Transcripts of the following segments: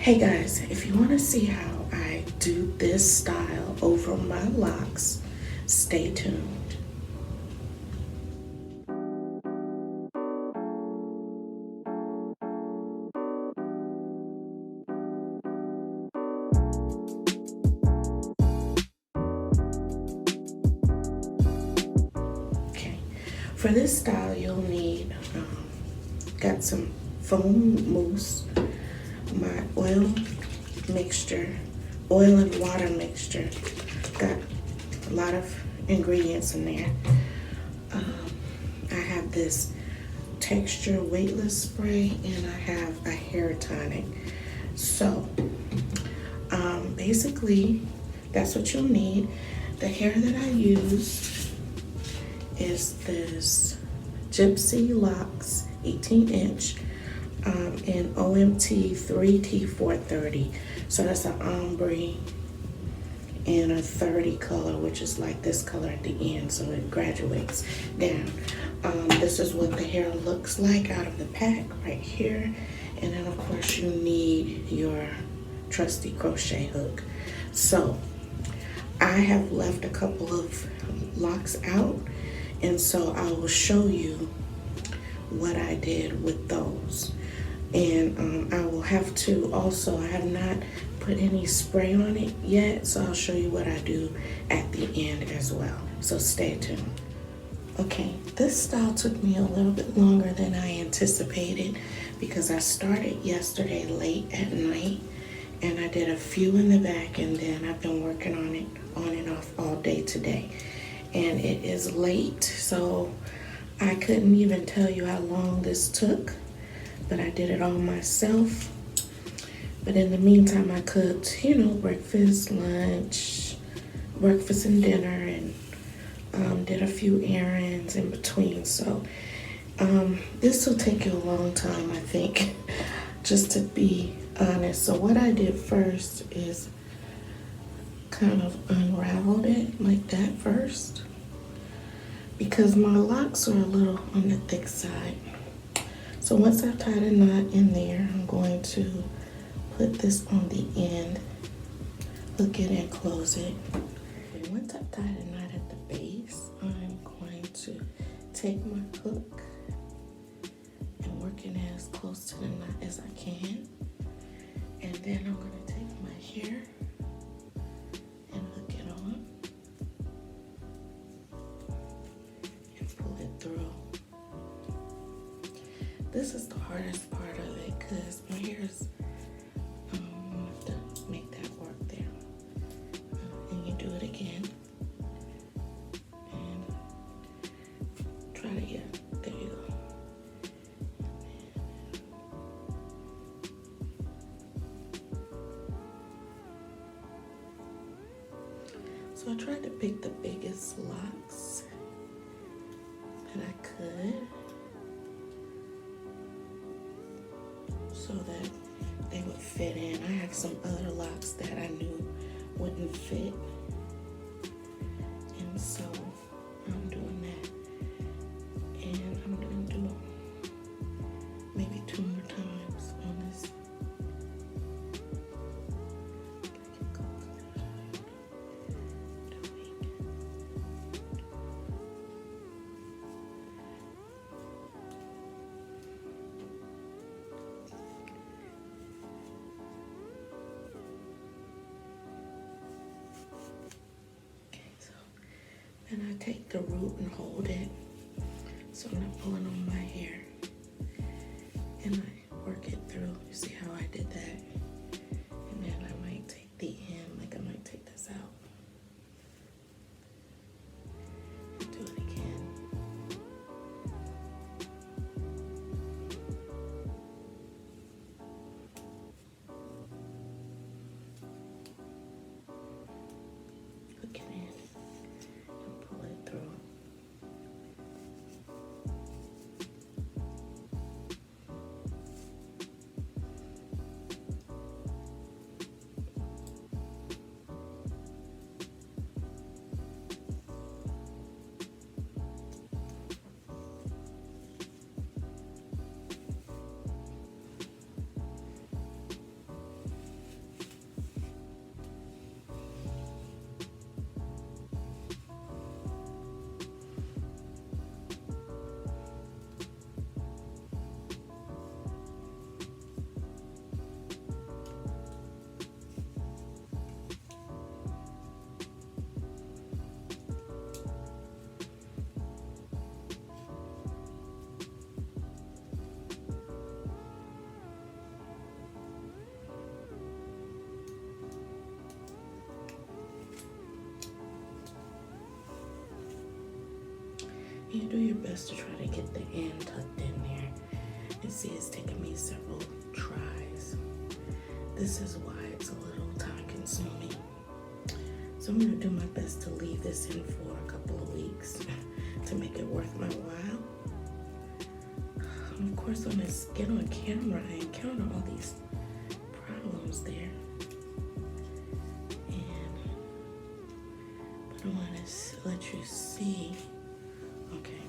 Hey guys, if you want to see how I do this style over my locks, stay tuned. Okay, for this style you'll need, got some foam mousse, my oil mixture, oil and water mixture. Got a lot of ingredients in there. I have this texture weightless spray and I have a hair tonic. So basically that's what you'll need. The hair that I use is this Gypsy Locs 18-inch in OMT 3T430. So that's an ombre and a 30 color, which is like this color at the end, so it graduates down. This is what the hair looks like out of the pack right here. And then of course you need your trusty crochet hook. So I have left a couple of locks out, and so I will show you what I did with those. And I will have to also, I have not put any spray on it yet, so I'll show you what I do at the end as well. So stay tuned. Okay, this style took me a little bit longer than I anticipated because I started yesterday late at night and I did a few in the back, and then I've been working on it on and off all day today. And it is late, so I couldn't even tell you how long this took, but I did it all myself. But in the meantime, I cooked, you know, breakfast, lunch, breakfast and dinner, and did a few errands in between. So this will take you a long time, I think, just to be honest. So what I did first is kind of unraveled it like that first, because my locks are a little on the thick side. So once I've tied a knot in there, I'm going to put this on the end, hook it and close it. And once I've tied a knot at the base, I'm going to take my hook and work it as close to the knot as I can. And then I'm going to take my hair and hook it on and pull it through. This is the hardest part of it because my hair is, I have to make that work there. And you do it again. And try to, yeah, there you go. So I tried to pick the biggest locks that I could, so that they would fit in. I have some other locks that I knew wouldn't fit, and so I'm doing that. And I'm going to do maybe 2 more times on this. And I take the root and hold it. So I'm not pulling on my hair. And I work it through. You see how I did that? And then I might take the end, like I might take this out. And do it again. Hook it in. Pull it through. you do your best to try to get the end tucked in there. And see, it's taken me several tries. This is why it's a little time consuming. So I'm gonna do my best to leave this in for a couple of weeks to make it worth my while. Of course, when I get on camera, I encounter all these problems there. But I want to let you see. Okay,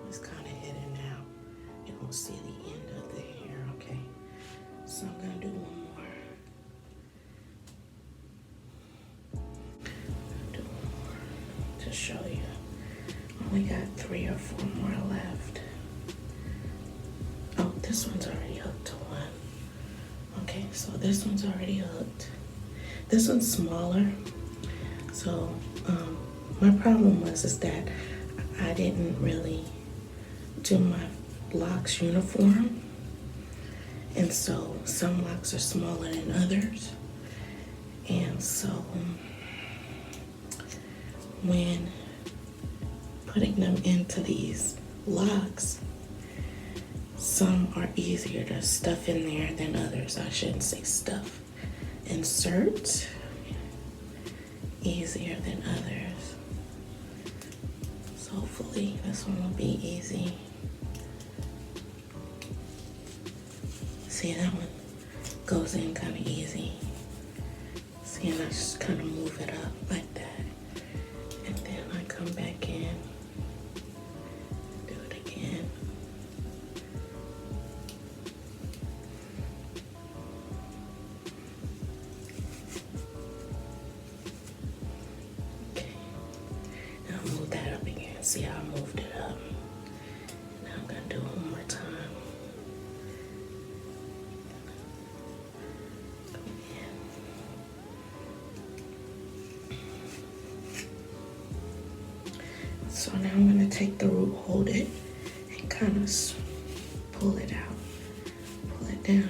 it's kind of hidden now. You don't see the end of the hair, okay? So I'm gonna do one more. To show you. Only got 3 or 4 more left. Oh, this one's already hooked to one. Okay, so this one's already hooked. This one's smaller. So my problem is that I didn't really do my locks uniform. And so some locks are smaller than others. And so when putting them into these locks, some are easier to stuff in there than others. I shouldn't say stuff. Insert easier than others. So hopefully this one will be easy. See, that one goes in kind of easy. See, and I just kind of move it up like that. And then I come back in, do it again. Okay, now move that up again. See how I moved it up? Now I'm gonna do it one more time. So now I'm going to take the root, hold it, and kind of pull it out, pull it down.